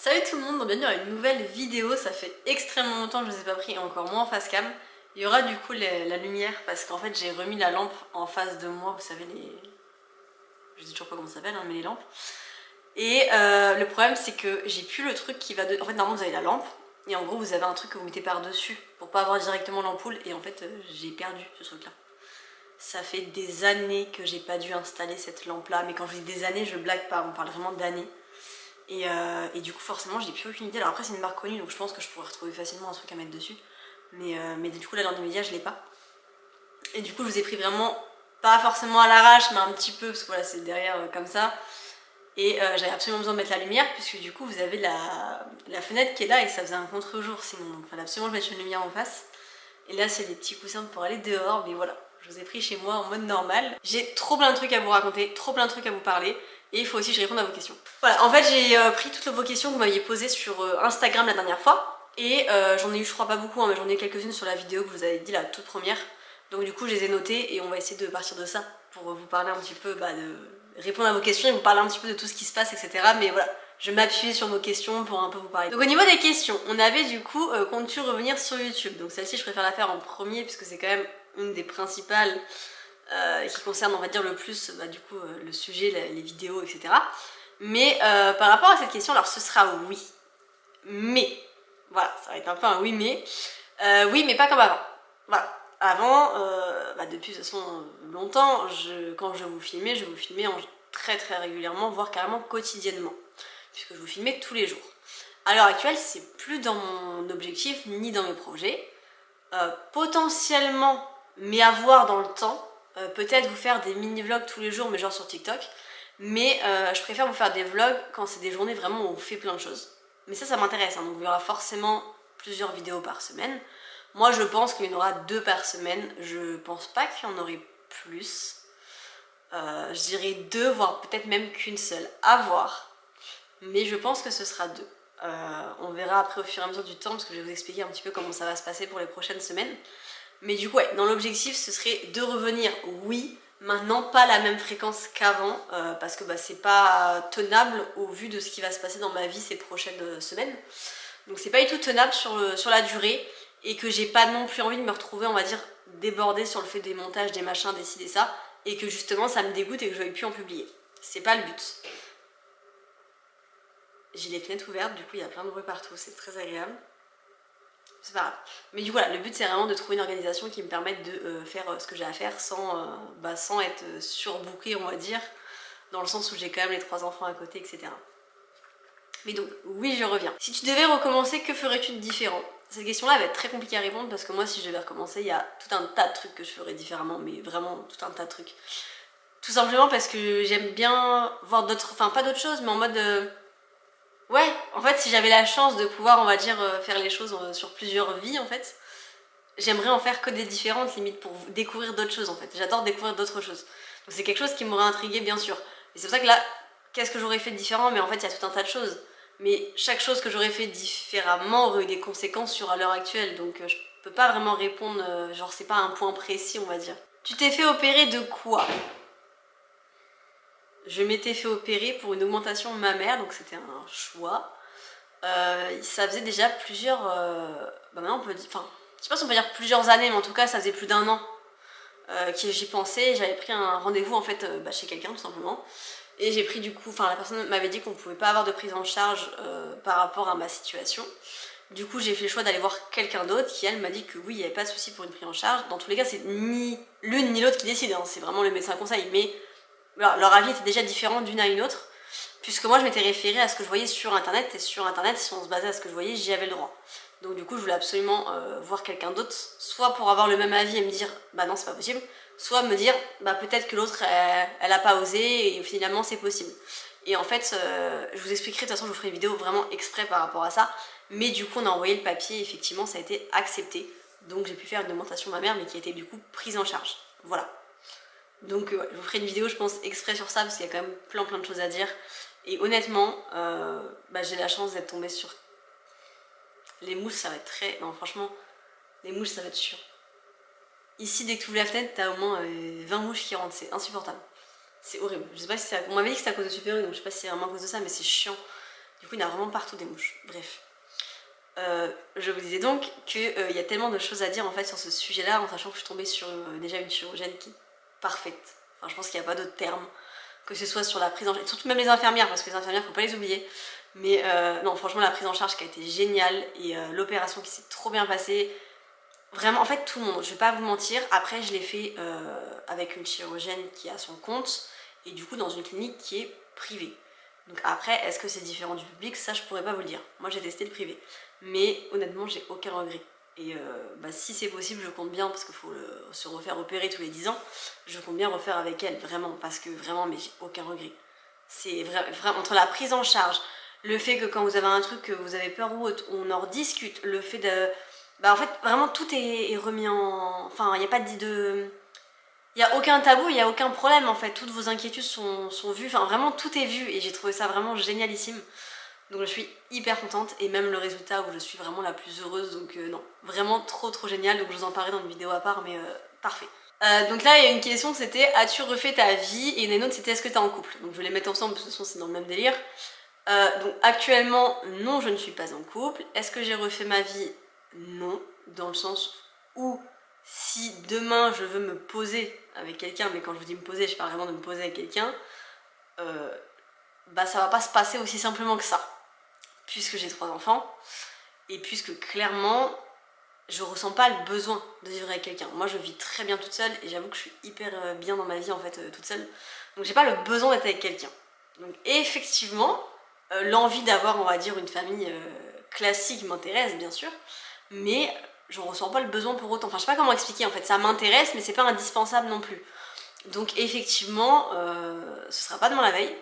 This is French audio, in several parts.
Salut tout le monde, bienvenue à une nouvelle vidéo. Ça fait extrêmement longtemps que je ne vous ai pas pris, et encore moins en face cam. Il y aura du coup la lumière parce qu'en fait j'ai remis la lampe en face de moi, vous savez les... Je sais toujours pas comment ça s'appelle, hein, mais les lampes. Et le problème c'est que j'ai plus le truc qui va de... En fait normalement vous avez la lampe et en gros vous avez un truc que vous mettez par dessus pour pas avoir directement l'ampoule et en fait j'ai perdu ce truc là. Ça fait des années que j'ai pas dû installer cette lampe là, mais quand je dis des années je blague pas, on parle vraiment d'années. Et du coup forcément j'ai plus aucune idée. Alors après c'est une marque connue donc je pense que je pourrais retrouver facilement un truc à mettre dessus. Mais du coup là dans l'immédiat je l'ai pas. Et du coup je vous ai pris vraiment, pas forcément à l'arrache mais un petit peu parce que voilà c'est derrière comme ça. Et j'avais absolument besoin de mettre la lumière puisque du coup vous avez la fenêtre qui est là et ça faisait un contre-jour sinon. Donc il fallait absolument mettre une lumière en face. Et là c'est des petits coussins pour aller dehors, mais voilà. Je vous ai pris chez moi en mode normal. J'ai trop plein de trucs à vous raconter, trop plein de trucs à vous parler. Et il faut aussi que je réponde à vos questions. Voilà, en fait j'ai pris toutes vos questions que vous m'aviez posées sur Instagram la dernière fois. Et j'en ai eu je crois pas beaucoup, hein, mais j'en ai eu quelques-unes sur la vidéo que vous avez dit, la toute première. Donc du coup je les ai notées et on va essayer de partir de ça pour vous parler un petit peu, de répondre à vos questions et vous parler un petit peu de tout ce qui se passe, etc. Mais voilà, je vais m'appuyer sur vos questions pour un peu vous parler. Donc au niveau des questions, on avait du coup, comptes-tu revenir sur YouTube? Donc celle-ci je préfère la faire en premier puisque c'est quand même une des principales qui concerne on va dire le plus du coup le sujet, les vidéos, etc. Mais par rapport à cette question, alors ce sera oui. Mais, voilà, ça va être un peu un oui mais pas comme avant. Voilà. Avant, depuis de toute façon longtemps, quand je vous filmais très régulièrement, voire carrément quotidiennement, puisque je vous filmais tous les jours. À l'heure actuelle, c'est plus dans mon objectif ni dans mes projets. Potentiellement, mais à voir dans le temps, peut-être vous faire des mini-vlogs tous les jours, mais genre sur TikTok. Mais je préfère vous faire des vlogs quand c'est des journées vraiment où on fait plein de choses. Mais ça m'intéresse, hein, donc il y aura forcément plusieurs vidéos par semaine. Moi je pense qu'il y en aura 2 par semaine, je pense pas qu'il y en aurait plus. Je dirais 2, voire peut-être même qu'une seule, à voir. Mais je pense que ce sera 2. On verra après au fur et à mesure du temps, parce que je vais vous expliquer un petit peu comment ça va se passer pour les prochaines semaines. Mais du coup, ouais, dans l'objectif, ce serait de revenir, oui, maintenant pas la même fréquence qu'avant, parce que c'est pas tenable au vu de ce qui va se passer dans ma vie ces prochaines semaines. Donc c'est pas du tout tenable sur la durée, et que j'ai pas non plus envie de me retrouver, on va dire, débordée sur le fait des montages, des machins, des ci, des ça, et que justement ça me dégoûte et que je veuille plus en publier. C'est pas le but. J'ai les fenêtres ouvertes, du coup il y a plein de bruit partout, c'est très agréable. C'est pas grave. Mais du coup, voilà, le but c'est vraiment de trouver une organisation qui me permette de faire ce que j'ai à faire sans être surbookée, on va dire, dans le sens où j'ai quand même les 3 enfants à côté, etc. Mais donc, oui, je reviens. Si tu devais recommencer, que ferais-tu de différent? Cette question-là va être très compliquée à répondre parce que moi, si je devais recommencer, il y a tout un tas de trucs que je ferais différemment, mais vraiment tout un tas de trucs. Tout simplement parce que j'aime bien voir d'autres, enfin pas d'autres choses, mais en mode... Ouais, en fait, si j'avais la chance de pouvoir, on va dire, faire les choses sur plusieurs vies, en fait, j'aimerais en faire que des différentes, limite, pour découvrir d'autres choses, en fait. J'adore découvrir d'autres choses. Donc c'est quelque chose qui m'aurait intriguée, bien sûr. Et c'est pour ça que là, qu'est-ce que j'aurais fait de différent? Mais en fait, il y a tout un tas de choses. Mais chaque chose que j'aurais fait différemment aurait eu des conséquences sur l'heure actuelle. Donc je peux pas vraiment répondre, genre c'est pas un point précis, on va dire. Tu t'es fait opérer de quoi? Je m'étais fait opérer pour une augmentation mammaire, donc c'était un choix. Ça faisait déjà plusieurs... maintenant on peut dire... Enfin, je sais pas si on peut dire plusieurs années, mais en tout cas ça faisait plus d'1 an que j'y pensais. J'avais pris un rendez-vous en fait chez quelqu'un tout simplement. Et j'ai pris du coup... Enfin la personne m'avait dit qu'on pouvait pas avoir de prise en charge par rapport à ma situation. Du coup j'ai fait le choix d'aller voir quelqu'un d'autre qui elle m'a dit que oui, il n'y avait pas de souci pour une prise en charge. Dans tous les cas c'est ni l'une ni l'autre qui décide, hein, c'est vraiment le médecin conseil. Mais leur avis était déjà différent d'une à une autre. Puisque moi je m'étais référée à ce que je voyais sur internet, et sur internet si on se basait à ce que je voyais, j'y avais le droit. Donc du coup je voulais absolument voir quelqu'un d'autre, soit pour avoir le même avis et me dire bah non c'est pas possible, soit me dire bah peut-être que l'autre elle a pas osé et finalement c'est possible. Et en fait je vous expliquerai, de toute façon je vous ferai une vidéo vraiment exprès par rapport à ça, mais du coup on a envoyé le papier et effectivement ça a été accepté. Donc j'ai pu faire une augmentation mammaire mais qui a été du coup prise en charge. Voilà. Donc ouais, je vous ferai une vidéo je pense exprès sur ça parce qu'il y a quand même plein de choses à dire. Et honnêtement, j'ai la chance d'être tombée sur... Les mouches ça va être très... Non franchement, les mouches ça va être chiant. Ici dès que tu ouvres la fenêtre, t'as au moins 20 mouches qui rentrent, c'est insupportable. C'est horrible. Je sais pas si c'est... On m'avait dit que c'était à cause de Super U, donc je sais pas si c'est vraiment à cause de ça, mais c'est chiant. Du coup il y en a vraiment partout des mouches, bref. Je vous disais donc qu'il y a tellement de choses à dire en fait sur ce sujet-là, en sachant que je suis tombée sur déjà une chirurgienne qui est parfaite. Enfin, je pense qu'il n'y a pas d'autre terme, que ce soit sur la prise en charge, surtout même les infirmières, parce que les infirmières, faut pas les oublier. Mais non, franchement, la prise en charge qui a été géniale et l'opération qui s'est trop bien passée. Vraiment, en fait, tout le monde, je vais pas vous mentir. Après, je l'ai fait avec une chirurgienne qui a son compte et du coup dans une clinique qui est privée. Donc après, est-ce que c'est différent du public? Ça, je pourrais pas vous le dire. Moi, j'ai testé le privé. Mais honnêtement, j'ai aucun regret. Et si c'est possible, je compte bien, parce qu'il faut se refaire opérer tous les 10 ans, je compte bien refaire avec elle, vraiment, parce que vraiment, mais j'ai aucun regret. C'est vraiment entre la prise en charge, le fait que quand vous avez un truc que vous avez peur ou autre, on en rediscute, le fait de... Bah en fait, vraiment, tout est remis en... Enfin, il n'y a pas de... Il n'y a aucun tabou, il n'y a aucun problème en fait, toutes vos inquiétudes sont vues, enfin vraiment tout est vu et j'ai trouvé ça vraiment génialissime. Donc je suis hyper contente et même le résultat où je suis vraiment la plus heureuse, donc non, vraiment trop génial, donc je vous en parlerai dans une vidéo à part mais parfait. Donc là il y a une question, c'était as-tu refait ta vie, et une autre c'était est-ce que t'es en couple. Donc je vais les mettre ensemble parce que de toute façon c'est dans le même délire. Donc actuellement non, je ne suis pas en couple. Est-ce que j'ai refait ma vie? Non, dans le sens où si demain je veux me poser avec quelqu'un, mais quand je vous dis me poser, je parle vraiment de me poser avec quelqu'un, bah ça va pas se passer aussi simplement que ça, puisque j'ai 3 enfants, et puisque clairement, je ressens pas le besoin de vivre avec quelqu'un. Moi je vis très bien toute seule, et j'avoue que je suis hyper bien dans ma vie en fait toute seule, donc j'ai pas le besoin d'être avec quelqu'un. Donc effectivement, l'envie d'avoir on va dire une famille classique m'intéresse bien sûr, mais je ressens pas le besoin pour autant. Enfin, je sais pas comment expliquer en fait. Ça m'intéresse, mais c'est pas indispensable non plus. Donc, effectivement, ce sera pas demain la veille,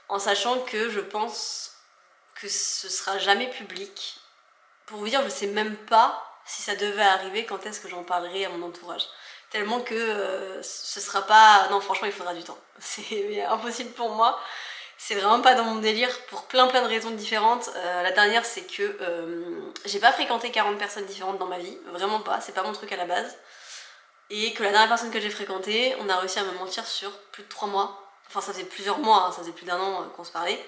en sachant que je pense que ce sera jamais public. Pour vous dire, je sais même pas si ça devait arriver, quand est-ce que j'en parlerai à mon entourage. Tellement que ce sera pas. Non, franchement, il faudra du temps. C'est impossible pour moi. C'est vraiment pas dans mon délire pour plein de raisons différentes. La dernière, c'est que j'ai pas fréquenté 40 personnes différentes dans ma vie, vraiment pas, c'est pas mon truc à la base. Et que la dernière personne que j'ai fréquentée, on a réussi à me mentir sur plus de 3 mois. Enfin, ça faisait plusieurs mois, hein, ça faisait plus d'1 an qu'on se parlait.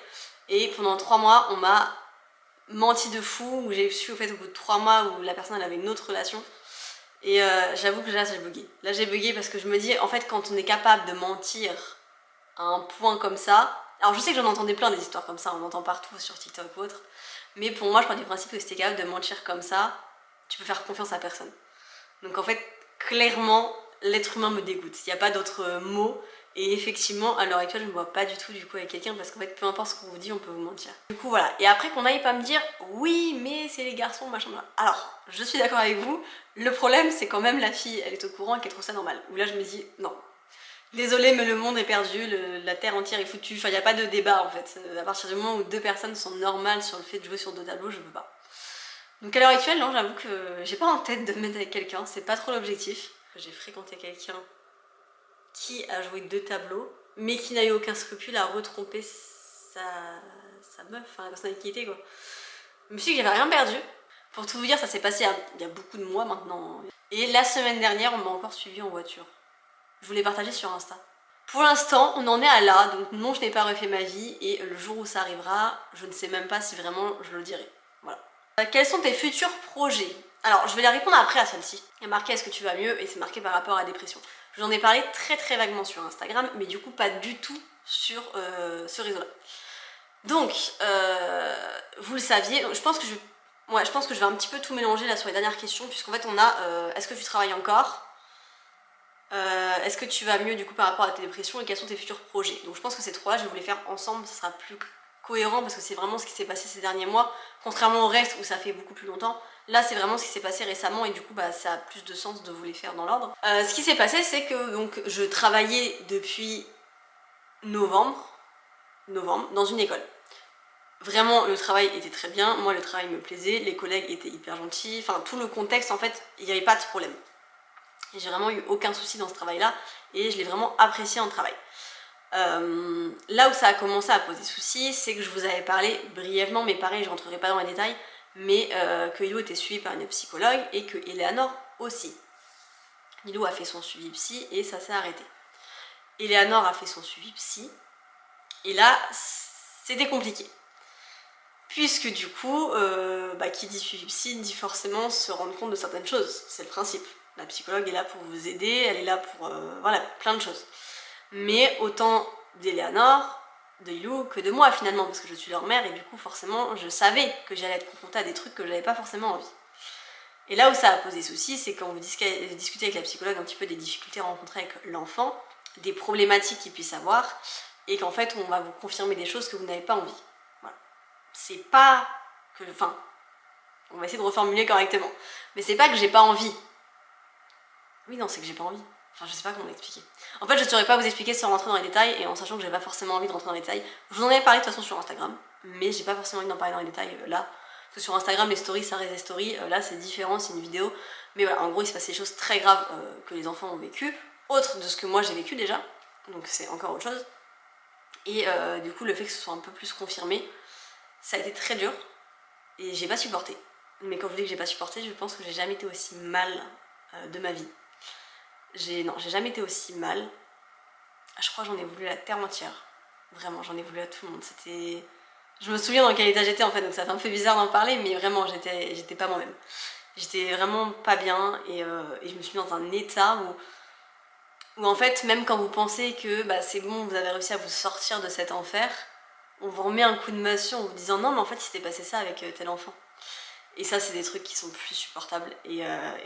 Et pendant 3 mois, on m'a menti de fou, où j'ai su au fait au bout de 3 mois où la personne elle avait une autre relation. Et j'avoue que là, j'ai bugué. Là, j'ai bugué parce que je me dis, en fait, quand on est capable de mentir à un point comme ça, alors je sais que j'en entendais plein des histoires comme ça, on entend partout sur TikTok ou autre, mais pour moi je pars du principe que si t'es capable de mentir comme ça, tu peux faire confiance à personne. Donc en fait, clairement, l'être humain me dégoûte, il n'y a pas d'autre mot, et effectivement, à l'heure actuelle, je ne me vois pas du tout avec quelqu'un, parce qu'en fait, peu importe ce qu'on vous dit, on peut vous mentir. Du coup, voilà. Et après qu'on aille pas me dire, oui, mais c'est les garçons, machin, machin. Alors, je suis d'accord avec vous, le problème, c'est quand même la fille, elle est au courant et qu'elle trouve ça normal. Où là, je me dis, non, désolée, mais le monde est perdu, la terre entière est foutue. Enfin, il n'y a pas de débat en fait. À partir du moment où 2 personnes sont normales sur le fait de jouer sur 2 tableaux, je peux pas. Donc à l'heure actuelle, non, j'avoue que j'ai pas en tête de me mettre avec quelqu'un, c'est pas trop l'objectif. J'ai fréquenté quelqu'un qui a joué 2 tableaux, mais qui n'a eu aucun scrupule à retromper sa meuf, enfin la personne avec qui il était quoi. Je me suis dit que j'avais rien perdu. Pour tout vous dire, ça s'est passé il y a beaucoup de mois maintenant. Et la semaine dernière, on m'a encore suivi en voiture. Je vous l'ai partagé sur Insta. Pour l'instant, on en est à là, donc non, je n'ai pas refait ma vie, et le jour où ça arrivera, je ne sais même pas si vraiment je le dirai. Voilà. Quels sont tes futurs projets? Alors, je vais la répondre après à celle-ci. Il y a marqué est-ce que tu vas mieux, et c'est marqué par rapport à la dépression. Je vous en ai parlé très vaguement sur Instagram, mais du coup pas du tout sur ce réseau-là. Donc, vous le saviez, je pense que je vais un petit peu tout mélanger là sur les dernières questions, puisqu'en fait on a est-ce que tu travailles encore? Est-ce que tu vas mieux du coup par rapport à tes dépressions, et quels sont tes futurs projets? Donc je pense que ces 3 là je vais vous les faire ensemble, ça sera plus cohérent parce que c'est vraiment ce qui s'est passé ces derniers mois, contrairement au reste où ça fait beaucoup plus longtemps. Là c'est vraiment ce qui s'est passé récemment et du coup bah, ça a plus de sens de vous les faire dans l'ordre. Ce qui s'est passé c'est que donc, je travaillais depuis novembre dans une école. Vraiment le travail était très bien, moi le travail me plaisait, les collègues étaient hyper gentils, enfin tout le contexte en fait, il n'y avait pas de problème. J'ai vraiment eu aucun souci dans ce travail-là et je l'ai vraiment apprécié en travail. Là où ça a commencé à poser souci, c'est que je vous avais parlé brièvement, mais pareil, je rentrerai pas dans les détails, mais que Lilou était suivie par une psychologue et que Eleanor aussi. Lilou a fait son suivi psy et ça s'est arrêté. Eleanor a fait son suivi psy et là, c'était compliqué. puisque du coup, qui dit suivi psy dit forcément se rendre compte de certaines choses, c'est le principe. La psychologue est là pour vous aider, elle est là pour, voilà, plein de choses. Mais autant d'Eleanor, de Lou, que de moi finalement, parce que je suis leur mère et du coup forcément je savais que j'allais être confrontée à des trucs que j'avais pas forcément envie. Et là où ça a posé souci, c'est quand vous discutez avec la psychologue un petit peu des difficultés rencontrées avec l'enfant, des problématiques qu'il puisse avoir, et qu'en fait on va vous confirmer des choses que vous n'avez pas envie. Voilà. C'est pas que... Enfin, on va essayer de reformuler correctement. Mais c'est pas que j'ai pas envie. Oui, non, c'est que j'ai pas envie. Enfin, je sais pas comment l'expliquer. En fait, je ne saurais pas vous expliquer sans rentrer dans les détails, et en sachant que j'ai pas forcément envie de rentrer dans les détails. Je vous en avais parlé de toute façon sur Instagram, mais j'ai pas forcément envie d'en parler dans les détails là. Parce que sur Instagram, les stories, ça reste des stories. Là, c'est différent, c'est une vidéo. Mais voilà, en gros, il se passe des choses très graves que les enfants ont vécues, autre de ce que moi j'ai vécu déjà. Donc c'est encore autre chose. Et du coup, le fait que ce soit un peu plus confirmé, ça a été très dur. Et j'ai pas supporté. Mais quand je vous dis que j'ai pas supporté, je pense que j'ai jamais été aussi mal de ma vie. J'ai jamais été aussi mal. Je crois que j'en ai voulu à la terre entière. Vraiment, j'en ai voulu à tout le monde. C'était... Je me souviens dans quel état j'étais en fait, donc ça fait un peu bizarre d'en parler, mais vraiment, j'étais pas moi-même. J'étais vraiment pas bien et je me suis mis dans un état où en fait, même quand vous pensez que c'est bon, vous avez réussi à vous sortir de cet enfer, on vous remet un coup de massue en vous disant non, mais en fait, il s'était passé ça avec tel enfant. Et ça, c'est des trucs qui sont plus supportables. Et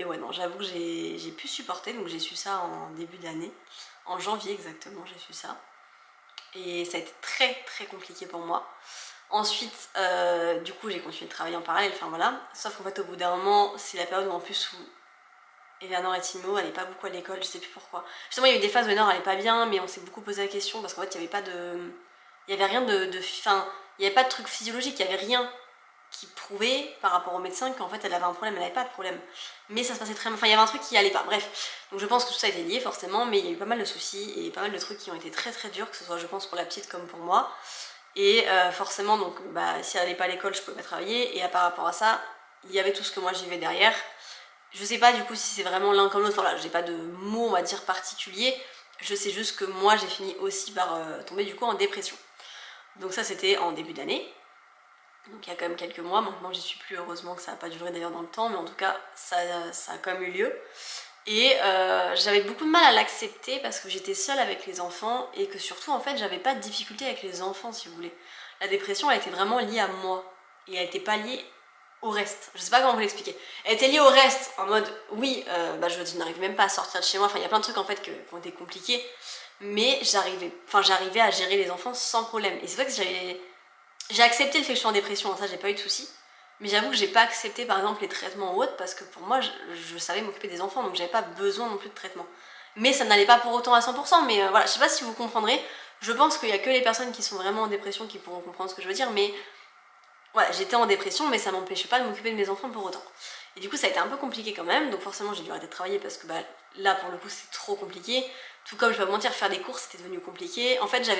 ouais, non, j'avoue que j'ai pu supporter, donc j'ai su ça en début d'année. En janvier exactement, j'ai su ça. Et ça a été très très compliqué pour moi. Ensuite, du coup, j'ai continué de travailler en parallèle, enfin voilà. Sauf qu'en fait, au bout d'un moment, c'est la période où en plus où Eleanor est Timo, elle n'est pas beaucoup à l'école, je sais plus pourquoi. Justement, il y a eu des phases où Eleanor allait pas bien, mais on s'est beaucoup posé la question parce qu'en fait, il n'y avait pas de... Il y avait rien Enfin, il n'y avait pas de truc physiologique, il n'y avait rien qui prouvait par rapport au médecin qu'en fait elle avait un problème, elle n'avait pas de problème. Mais ça se passait très mal, enfin il y avait un truc qui allait pas, bref. Donc je pense que tout ça était lié forcément, mais il y a eu pas mal de soucis et pas mal de trucs qui ont été très très durs, que ce soit je pense pour la petite comme pour moi. Et forcément donc si elle allait pas à l'école je pouvais pas travailler et par rapport à ça, il y avait tout ce que moi j'y vais derrière. Je sais pas du coup si c'est vraiment l'un comme l'autre, enfin là j'ai pas de mots on va dire particuliers, je sais juste que moi j'ai fini aussi par tomber du coup en dépression. Donc ça c'était en début d'année. Donc il y a quand même quelques mois, maintenant j'y suis plus, heureusement que ça n'a pas duré d'ailleurs dans le temps, mais en tout cas ça a quand même eu lieu. Et j'avais beaucoup de mal à l'accepter parce que j'étais seule avec les enfants et que surtout en fait j'avais pas de difficulté avec les enfants si vous voulez. La dépression elle était vraiment liée à moi et elle était pas liée au reste. Je sais pas comment vous l'expliquer. Elle était liée au reste en mode oui, je n'arrive même pas à sortir de chez moi, enfin il y a plein de trucs en fait qui ont été compliqués, mais j'arrivais à gérer les enfants sans problème. Et c'est vrai que j'ai accepté le fait que je suis en dépression, ça j'ai pas eu de soucis. Mais j'avoue que j'ai pas accepté par exemple les traitements ou autres parce que pour moi je savais m'occuper des enfants donc j'avais pas besoin non plus de traitement. Mais ça n'allait pas pour autant à 100%, mais voilà, je sais pas si vous comprendrez. Je pense qu'il y a que les personnes qui sont vraiment en dépression qui pourront comprendre ce que je veux dire, mais voilà, j'étais en dépression mais ça m'empêchait pas de m'occuper de mes enfants pour autant. Et du coup ça a été un peu compliqué quand même, donc forcément j'ai dû arrêter de travailler parce que là pour le coup c'était trop compliqué. Tout comme je vais pas vous mentir, faire des courses c'était devenu compliqué. En fait je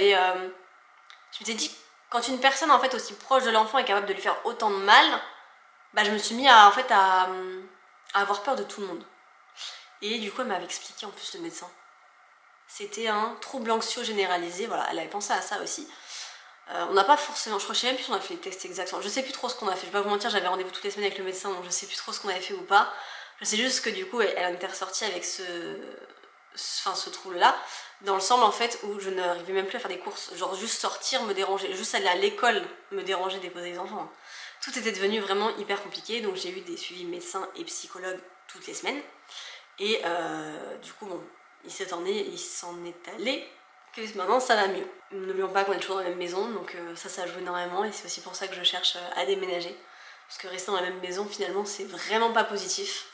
m'étais dit, quand une personne en fait aussi proche de l'enfant est capable de lui faire autant de mal, je me suis mis à avoir peur de tout le monde. Et du coup elle m'avait expliqué en plus le médecin. C'était un trouble anxieux généralisé, voilà, elle avait pensé à ça aussi. On n'a pas forcément, je sais même plus si on a fait les tests exactement, je sais plus trop ce qu'on a fait, je vais pas vous mentir, j'avais rendez-vous toutes les semaines avec le médecin donc je sais plus trop ce qu'on avait fait ou pas. Je sais juste que du coup elle en était ressortie avec ce trouble-là, dans le sens en fait où je n'arrivais même plus à faire des courses, genre juste sortir me déranger, juste aller à l'école me déranger, déposer les enfants. Tout était devenu vraiment hyper compliqué, donc j'ai eu des suivis médecins et psychologues toutes les semaines. Et du coup, bon, il s'en est allé, que maintenant ça va mieux. N'oublions pas qu'on est toujours dans la même maison, donc ça joue énormément et c'est aussi pour ça que je cherche à déménager. Parce que rester dans la même maison, finalement, c'est vraiment pas positif.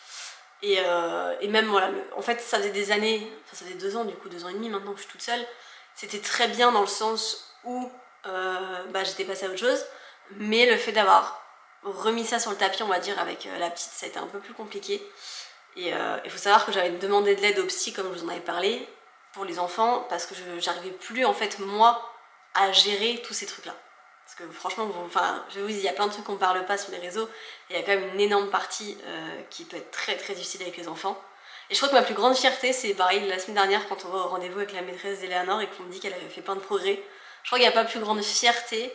Et même voilà, en fait ça faisait des années, enfin ça faisait 2 ans du coup, 2 ans et demi maintenant que je suis toute seule. C'était très bien dans le sens où j'étais passée à autre chose, mais le fait d'avoir remis ça sur le tapis on va dire avec la petite, ça a été un peu plus compliqué. Et il faut savoir que j'avais demandé de l'aide au psy comme je vous en avais parlé pour les enfants parce que j'arrivais plus en fait moi à gérer tous ces trucs là. Parce que franchement, je vous dis, il y a plein de trucs qu'on parle pas sur les réseaux, et il y a quand même une énorme partie qui peut être très très difficile avec les enfants. Et je crois que ma plus grande fierté, c'est pareil, la semaine dernière, quand on va au rendez-vous avec la maîtresse d'Eleanor et qu'on me dit qu'elle avait fait plein de progrès. Je crois qu'il n'y a pas plus grande fierté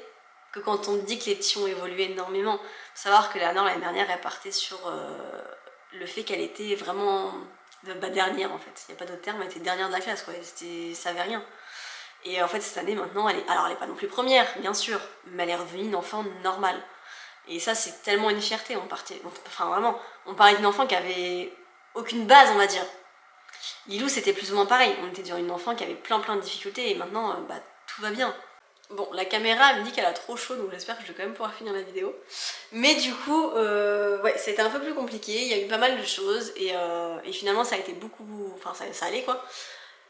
que quand on dit que les petits ont évolué énormément. Faut savoir que Léonore l'année dernière elle partait sur le fait qu'elle était vraiment dernière en fait, il n'y a pas d'autre terme, elle était dernière de la classe quoi, ça avait rien. Et en fait cette année maintenant, elle est pas non plus première bien sûr, mais elle est revenue une enfant normale. Et ça c'est tellement une fierté, on parlait d'une enfant qui avait aucune base on va dire. Lilou c'était plus ou moins pareil, on était sur une enfant qui avait plein de difficultés et maintenant tout va bien. Bon, la caméra elle me dit qu'elle a trop chaud donc j'espère que je vais quand même pouvoir finir la vidéo. Mais du coup, ouais, c'était un peu plus compliqué, il y a eu pas mal de choses et finalement ça a été beaucoup... Enfin ça allait quoi.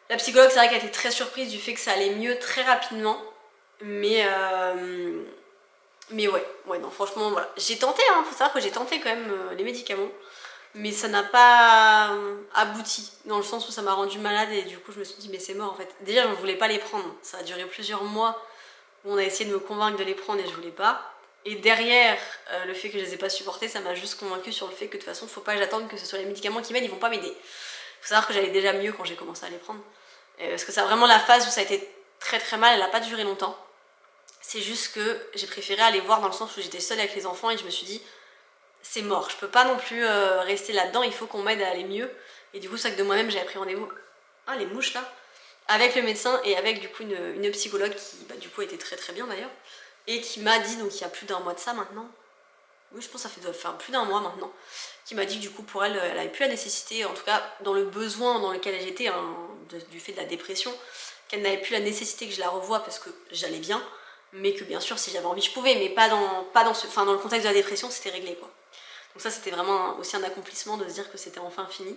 La psychologue c'est vrai qu'elle était très surprise du fait que ça allait mieux très rapidement. Mais ouais, non franchement voilà. J'ai tenté, hein, faut savoir que j'ai tenté quand même les médicaments. Mais ça n'a pas abouti, dans le sens où ça m'a rendu malade et du coup je me suis dit mais c'est mort en fait. Déjà je ne voulais pas les prendre, ça a duré plusieurs mois où on a essayé de me convaincre de les prendre et je voulais pas. Et derrière le fait que je les ai pas supportés, ça m'a juste convaincue sur le fait que de toute façon faut pas que j'attende que ce soit les médicaments qui m'aident, ils vont pas m'aider. Faut savoir que j'allais déjà mieux quand j'ai commencé à les prendre. Parce que c'est vraiment la phase où ça a été très mal, elle a pas duré longtemps. C'est juste que j'ai préféré aller voir dans le sens où j'étais seule avec les enfants et je me suis dit c'est mort, je peux pas non plus rester là-dedans, il faut qu'on m'aide à aller mieux. Et du coup, c'est vrai que de moi-même, j'avais pris rendez-vous. Ah, les mouches là! Avec le médecin et avec du coup une psychologue qui du coup était très bien d'ailleurs. Et qui m'a dit, donc il y a plus d'un mois de ça maintenant. Oui, je pense que ça doit faire plus d'un mois maintenant. Qui m'a dit que du coup, pour elle, elle avait plus la nécessité, en tout cas dans le besoin dans lequel j'étais, hein, du fait de la dépression, qu'elle n'avait plus la nécessité que je la revoie parce que j'allais bien. Mais que bien sûr, si j'avais envie, je pouvais, mais pas dans le contexte de la dépression, c'était réglé quoi. Donc ça c'était vraiment aussi un accomplissement de se dire que c'était enfin fini.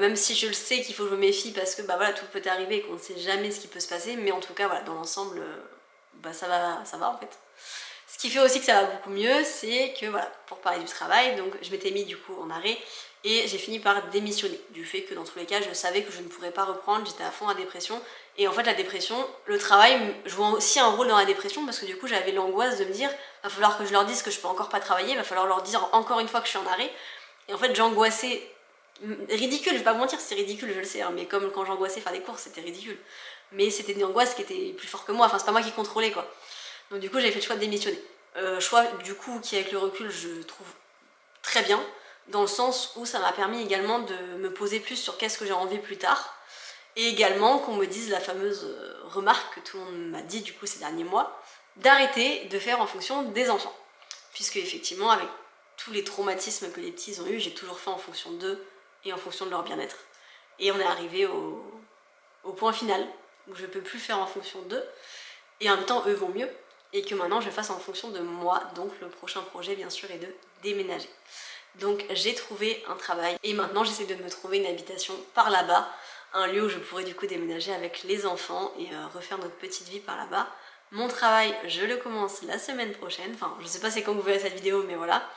Même si je le sais qu'il faut que je me méfie parce que voilà, tout peut arriver et qu'on ne sait jamais ce qui peut se passer, mais en tout cas voilà, dans l'ensemble ça va en fait. Ce qui fait aussi que ça va beaucoup mieux, c'est que voilà, pour parler du travail, donc je m'étais mis du coup en arrêt et j'ai fini par démissionner du fait que dans tous les cas je savais que je ne pourrais pas reprendre, j'étais à fond à dépression. Et en fait la dépression, le travail joue aussi un rôle dans la dépression parce que du coup j'avais l'angoisse de me dire va falloir que je leur dise que je peux encore pas travailler, va falloir leur dire encore une fois que je suis en arrêt. Et en fait j'angoissais, ridicule, je vais pas vous mentir, c'est ridicule, je le sais, hein, mais comme quand j'angoissais faire des courses, c'était ridicule. Mais c'était une angoisse qui était plus forte que moi, enfin c'est pas moi qui contrôlais quoi. Donc du coup j'ai fait le choix de démissionner. Choix du coup qui avec le recul je trouve très bien, dans le sens où ça m'a permis également de me poser plus sur qu'est-ce que j'ai envie plus tard. Et également qu'on me dise la fameuse remarque que tout le monde m'a dit du coup ces derniers mois, d'arrêter de faire en fonction des enfants. Puisque effectivement avec tous les traumatismes que les petits ont eu, j'ai toujours fait en fonction d'eux et en fonction de leur bien-être. Et on est arrivé au point final où je peux plus faire en fonction d'eux et en même temps eux vont mieux et que maintenant je fasse en fonction de moi. Donc le prochain projet bien sûr est de déménager. Donc j'ai trouvé un travail et maintenant j'essaie de me trouver une habitation par là-bas, un lieu où je pourrais du coup déménager avec les enfants et refaire notre petite vie par là-bas. Mon travail, je le commence la semaine prochaine, enfin je sais pas c'est quand vous verrez cette vidéo mais voilà.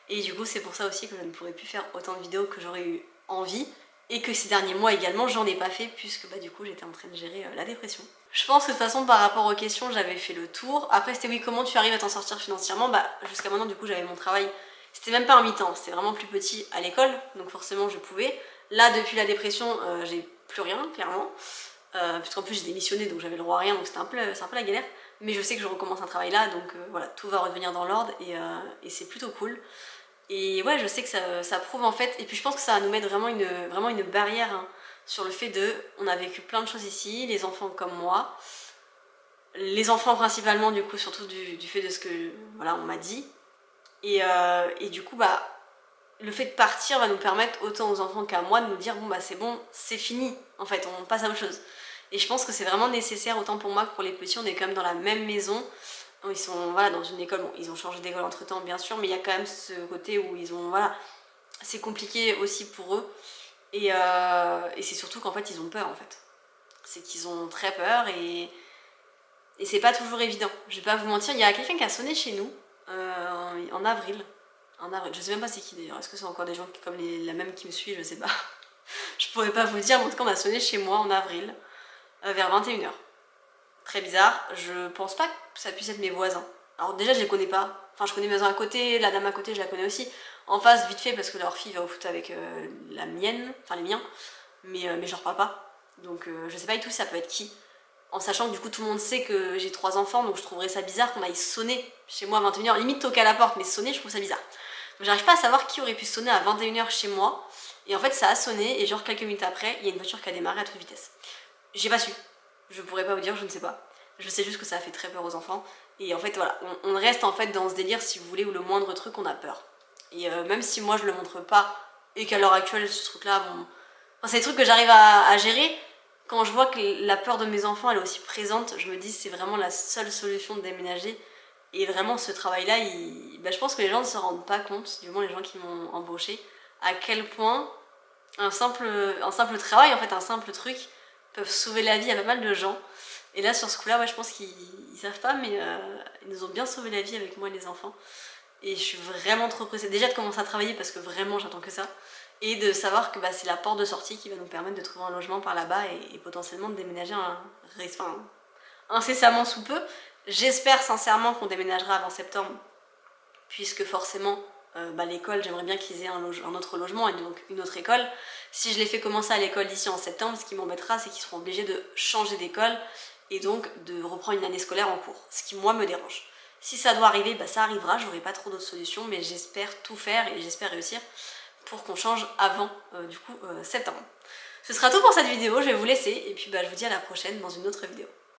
Et du coup c'est pour ça aussi que je ne pourrais plus faire autant de vidéos que j'aurais eu envie et que ces derniers mois également j'en ai pas fait puisque du coup j'étais en train de gérer la dépression. Je pense que de toute façon par rapport aux questions j'avais fait le tour. Après c'était oui comment tu arrives à t'en sortir financièrement, jusqu'à maintenant du coup j'avais mon travail. C'était même pas un mi-temps, c'était vraiment plus petit à l'école, donc forcément je pouvais. Là, depuis la dépression, j'ai plus rien, clairement. Puisqu'en plus j'ai démissionné, donc j'avais le droit à rien, donc c'est un peu la galère. Mais je sais que je recommence un travail là, donc voilà, tout va revenir dans l'ordre et c'est plutôt cool. Et ouais, je sais que ça prouve en fait, et puis je pense que ça va nous mettre vraiment une barrière hein, sur le fait de, on a vécu plein de choses ici, les enfants comme moi, les enfants principalement du coup, surtout du fait de ce que, voilà, on m'a dit. Et du coup, le fait de partir va nous permettre, autant aux enfants qu'à moi, de nous dire bon c'est bon, c'est fini, en fait, on passe à autre chose. Et je pense que c'est vraiment nécessaire, autant pour moi que pour les petits, on est quand même dans la même maison. Ils sont voilà, dans une école, bon, ils ont changé d'école entre temps bien sûr, mais il y a quand même ce côté où ils ont, voilà, c'est compliqué aussi pour eux. Et c'est surtout qu'en fait, ils ont peur en fait. C'est qu'ils ont très peur et c'est pas toujours évident. Je vais pas vous mentir, il y a quelqu'un qui a sonné chez nous en avril. Je sais même pas c'est qui d'ailleurs, est-ce que c'est encore des gens comme la même qui me suit, je sais pas. Je pourrais pas vous dire, mais en tout cas on a sonné chez moi en avril, vers 21h. Très bizarre, je pense pas que ça puisse être mes voisins. Alors déjà je les connais pas, enfin je connais mes voisins à côté, la dame à côté je la connais aussi. En face vite fait parce que leur fille va au foot avec la mienne, enfin les miens, mais je leur parle pas. Donc je sais pas du tout si ça peut être qui. en sachant que du coup tout le monde sait que j'ai 3 enfants, donc je trouverais ça bizarre qu'on aille sonner chez moi à 21h, limite toquer à la porte, mais sonner je trouve ça bizarre. Donc j'arrive pas à savoir qui aurait pu sonner à 21h chez moi, et en fait ça a sonné, et genre quelques minutes après, il y a une voiture qui a démarré à toute vitesse. J'ai pas su, je pourrais pas vous dire, je ne sais pas. Je sais juste que ça a fait très peur aux enfants, et en fait voilà, on reste en fait dans ce délire si vous voulez, où le moindre truc on a peur. Et même si moi je le montre pas, et qu'à l'heure actuelle ce truc là, bon... Enfin, c'est des trucs que j'arrive à gérer, quand je vois que la peur de mes enfants elle est aussi présente, je me dis c'est vraiment la seule solution de déménager. Et vraiment ce travail-là, je pense que les gens ne se rendent pas compte, du moins les gens qui m'ont embauché, à quel point un simple travail, en fait un simple truc, peuvent sauver la vie à pas mal de gens. Et là sur ce coup-là, ouais, je pense qu'ils savent pas, mais ils nous ont bien sauvé la vie avec moi et les enfants. Et je suis vraiment trop pressée déjà de commencer à travailler parce que vraiment j'attends que ça. Et de savoir que c'est la porte de sortie qui va nous permettre de trouver un logement par là-bas et potentiellement de déménager incessamment sous peu. J'espère sincèrement qu'on déménagera avant septembre, puisque forcément l'école, j'aimerais bien qu'ils aient un autre logement et donc une autre école. Si je les fais commencer à l'école d'ici en septembre, ce qui m'embêtera, c'est qu'ils seront obligés de changer d'école et donc de reprendre une année scolaire en cours, ce qui moi me dérange. Si ça doit arriver, ça arrivera, j'aurai pas trop d'autres solutions, mais j'espère tout faire et j'espère réussir pour qu'on change avant septembre. Ce sera tout pour cette vidéo, je vais vous laisser et puis je vous dis à la prochaine dans une autre vidéo.